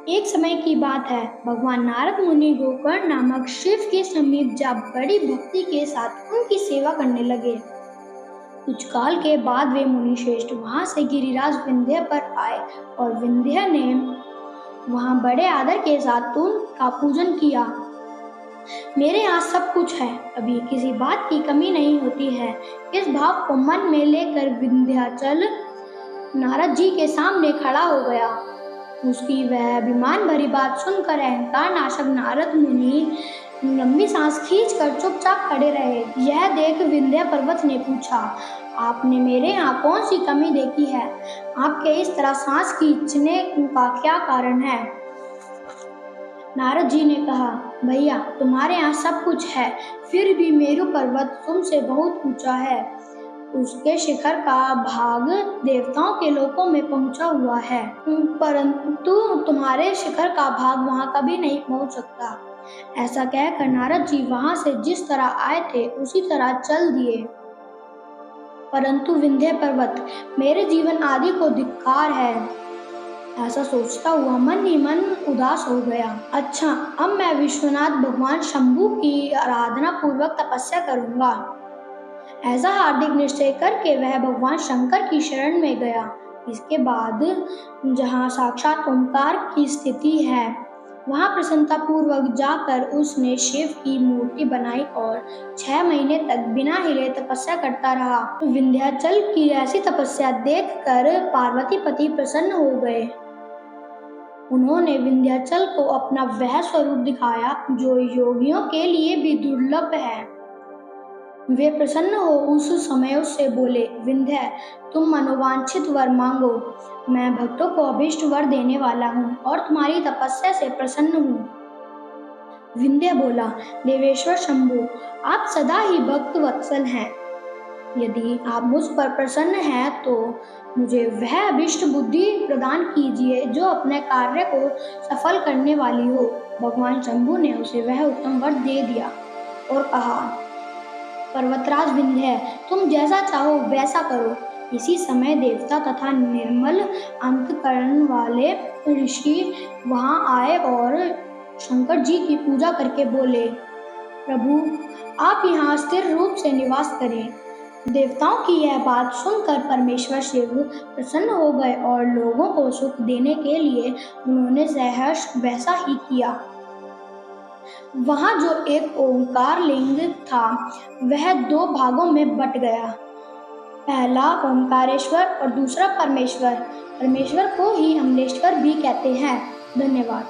एक समय की बात है, भगवान नारद मुनि गोकर्ण नामक शिव के समीप जा बड़ी भक्ति के साथ उनकी सेवा करने लगे। कुछ काल के बाद वे मुनि श्रेष्ठ वहां से गिरिराज विंध्य पर आए और विंध्य ने वहां बड़े आदर के साथ उनका पूजन किया। मेरे यहाँ सब कुछ है, कभी किसी बात की कमी नहीं होती है। इस भाव को मन में लेकर विंध्याचल नारद जी के सामने खड़ा हो गया। उसकी वह अभिमान भरी बात सुनकर अहंकार नाशक नारद मुनि लंबी सांस खींचकर चुपचाप खड़े रहे। यह देख विंध्य पर्वत ने पूछा, आपने मेरे यहाँ कौन सी कमी देखी है? आपके इस तरह सांस खींचने का क्या कारण है? नारद जी ने कहा, भैया तुम्हारे यहाँ सब कुछ है, फिर भी मेरु पर्वत तुमसे बहुत ऊंचा है। उसके शिखर का भाग देवताओं के लोकों में पहुंचा हुआ है, परंतु तुम्हारे शिखर का भाग वहां कभी नहीं पहुंच सकता। ऐसा कहकर नारद जी वहां से जिस तरह आए थे उसी तरह चल दिए। परंतु विंध्य पर्वत, मेरे जीवन आदि को धिक्कार है। ऐसा सोचता हुआ मन ही मन उदास हो गया। अच्छा, अब मैं विश्वनाथ भगवान शंभू की आराधना पूर्वक तपस्या करूंगा। ऐसा हार्दिक निश्चय करके वह भगवान शंकर की शरण में गया। इसके बाद जहाँ साक्षात ओंकार की स्थिति है, वहाँ प्रसन्नता पूर्वक जाकर उसने शिव की मूर्ति बनाई और 6 महीने तक बिना हिले तपस्या करता रहा। विंध्याचल की ऐसी तपस्या देखकर पार्वती पति प्रसन्न हो गए। उन्होंने विंध्याचल को अपना वह स्वरूप दिखाया जो योगियों के लिए भी दुर्लभ है। वे प्रसन्न हो उस समय उससे बोले, विंध्य तुम मनोवांछित वर मांगो, मैं भक्तों को अभीष्ट वर देने वाला हूँ और तुम्हारी तपस्या से प्रसन्न हूँ। विंध्य बोला, देवेश्वर शंभु, आप सदा ही भक्त वत्सल हैं। यदि आप मुझ पर प्रसन्न हैं तो मुझे वह अभीष्ट बुद्धि प्रदान कीजिए जो अपने कार्य को सफल करने वाली हो। भगवान शंभु ने उसे वह उत्तम वर दे दिया और कहा, पर्वतराज विंध्य, तुम जैसा चाहो वैसा करो। इसी समय देवता तथा निर्मल अंतकरण वाले ऋषि वहां आए और शंकर जी की पूजा करके बोले, प्रभु आप यहाँ स्थिर रूप से निवास करें। देवताओं की यह बात सुनकर परमेश्वर शिव प्रसन्न हो गए और लोगों को सुख देने के लिए उन्होंने सहर्ष वैसा ही किया। वहां जो एक ओंकार लिंग था वह 2 भागों में बट गया। पहला ओंकारेश्वर और दूसरा परमेश्वर। परमेश्वर को ही अमलेश्वर भी कहते हैं। धन्यवाद।